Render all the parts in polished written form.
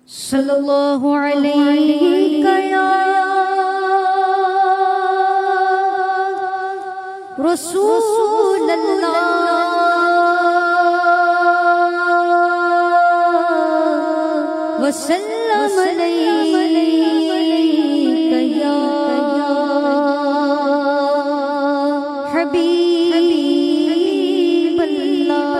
صلی اللہ علیہ یا رسول اللہ وسلم علیک یا حبیب اللہ۔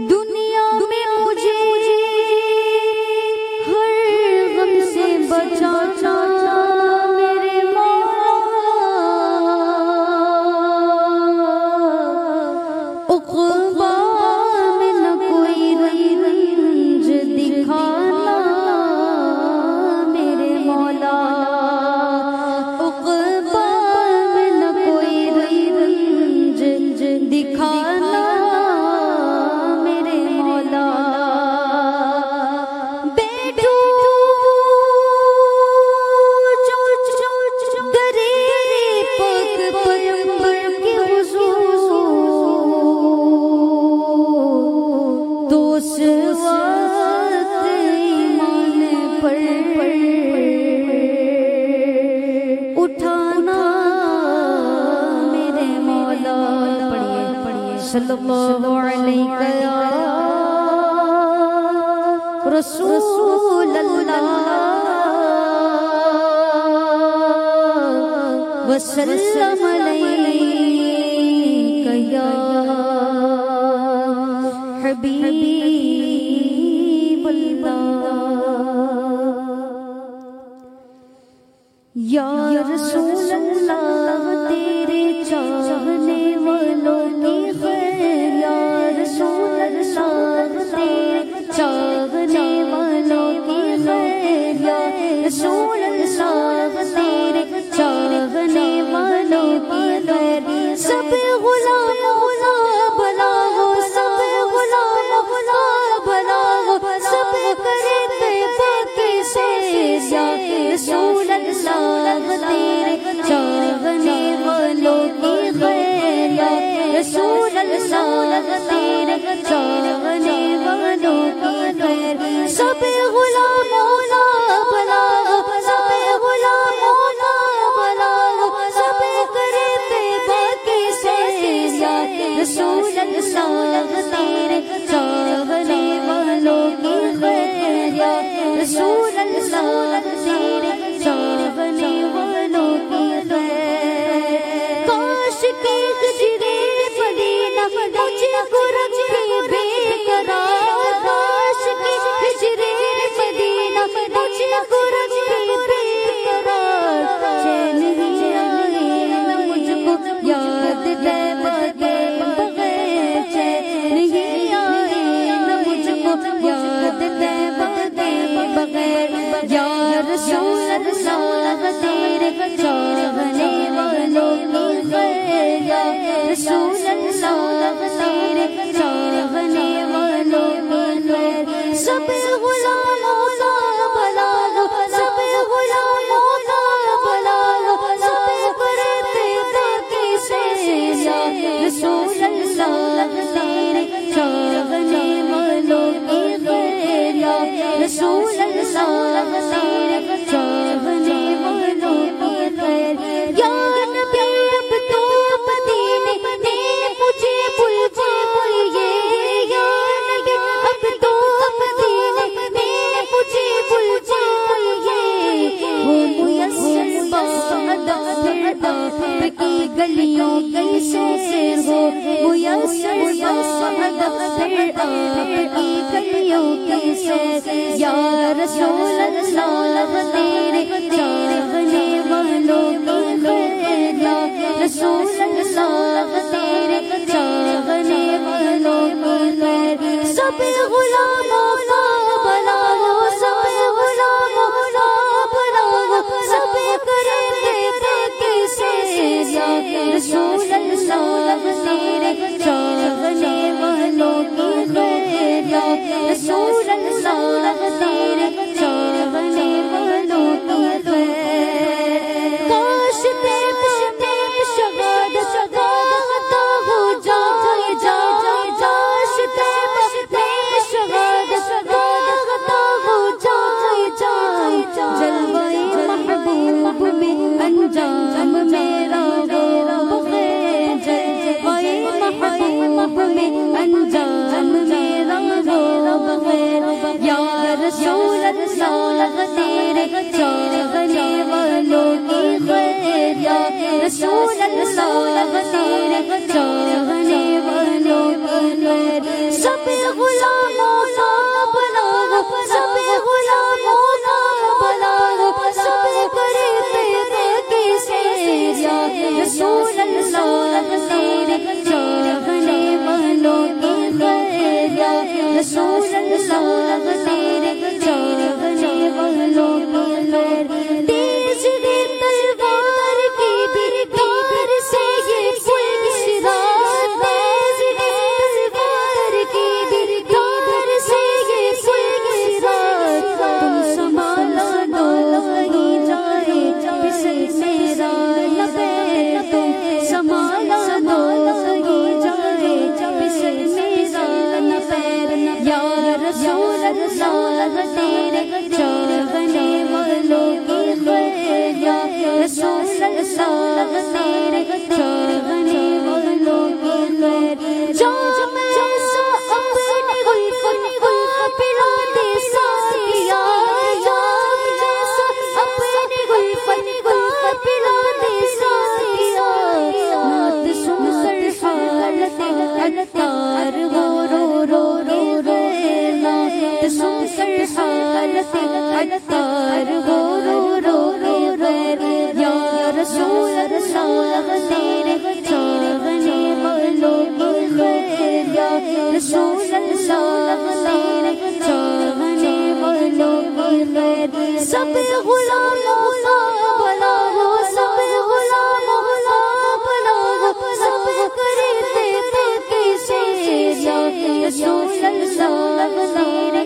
دنیا میں مجھے ہر غم سے بچانا میرے عقبہ میں نہ کوئی رنج دکھانا میرے مولا، عقبہ میں نہ کوئی رنج دکھانا میرے مولا۔ بیٹھو درے پاک پیغمبر کے حضور، تو اس وقت ایمان پر اٹھانا میرے مولا۔ پڑھیے صلی اللہ علیہ یا رسول اللہ وسلم علیک یا حبیب اللہ۔ یا رسول اللہ تیرے چاہنے والوں کی خیر، یا رسول اللہ تیرے چاہنے والوں کی خیر، یا رسول اللہ تیرے چاہنے والوں کی خیر۔ سب غلاموں کا بھلا ہو، سب غلاموں کا بھلا ہو، سب کرے طیبہ کی سیر، یا رسول اللہ تیرے چاہنے والوں کی خیر، یا رسول اللہ تیرے چاہنے والوں کی خیر۔ سب غلاموں کا بھلا ہو، سب غلاموں کا بھلا ہو، سب کرے طیبہ کی سیر، یا رسول اللہ تیرے چاہنے والوں کی خیر، یا رسول اللہ تیرے چاہنے والوں کی خیر۔ کاش کہ ہجرے مدینہ مجھے کو رکھے بے قرار، کاش کہ ہجرے مدینہ مجھے کو رکھے بے قرار۔ چین ہی آئے نہ مجھ کو یاد طیبہ کے بغیر، چین ہی آئے نہ مجھ کو یاد طیبہ کے بغیر۔ یا رسول اللہ تیرے چاہنے والوں کی خیر، یا رسول اللہ تیرے چاہنے والوں کی خیر۔ سب غلاموں کا بھلا ہو، سب غلاموں کا بھلا ہو، سب کرے طیبہ کی سیر، یا رسول اللہ تیرے چاہنے والوں کی خیر، یا رسول اللہ تیرے چاہنے والوں کی خیر۔ یا نبی اب تو مدینے نے مجھے بلائیے، یا نبی اب تو مدینے نے مجھے بلائیے۔ ہو میسر بعد پھر آپ کی گلیوں کی سیر، ہو میسر بعد پھر آپ کی گلیوں کی سیر۔ یا رسول اللہ تیرے چاہنے والوں کی خیر، یا رسول اللہ تیرے چاہنے والوں کی خیر۔ سب غلاموں کا بھلا ہو، سب غلاموں کا بھلا ہو، سب کرے طیبہ کی سیر، یا رسول اللہ تیرے چاہنے والوں کی خیر، یا رسول اللہ تیرے چاہنے والوں کی خیر۔ کاش تیرے شہادت یا رسول اللہ تیرے چاہنے والوں کی خیر، یا رسول اللہ تیرے چاہنے والوں کی خیر، سب غلاموں کا بلاغ، سب غلاموں کا بلاغ، سب کرے تیرے کی سیر، یا رسول اللہ تیرے چاہنے والوں کی خیر، یا رسول اللہ تیرے چاہنے والوں کی خیر، تیز ہے تلوار کی بھی دھار سے یہ پلسرا، تیز ہے تلوار کی بھی دھار سے یہ پلسرا، تم سنبھالا دو کہیں جائے پسر میرا لبے، تم سنبھالا دو کہیں جائے پسر میرا لبے، یا رسول اللہ تیرے چاہنے والوں کی خیر، یا رسول اللہ تیرے چاہنے والوں کی خیر، جام ایسا اپنے گلفن کو پلا دے ساتھیا، جام ایسا اپنے گلفن کو پلا دے ساتھیا، نعت سن کر حالت عطار ہو رو رو رو رو، نعت سن کر حالت عطار ہو رو رو رو رو، یا رسول اللہ تیرے چاہنے والوں کی خیر، یا رسول اللہ تیرے چاہنے والوں کی خیر، سب غلاموں کا بلاغ، سب غلاموں کا بلاغ، سب کرے تیرے کی سیر، یا رسول اللہ تیرے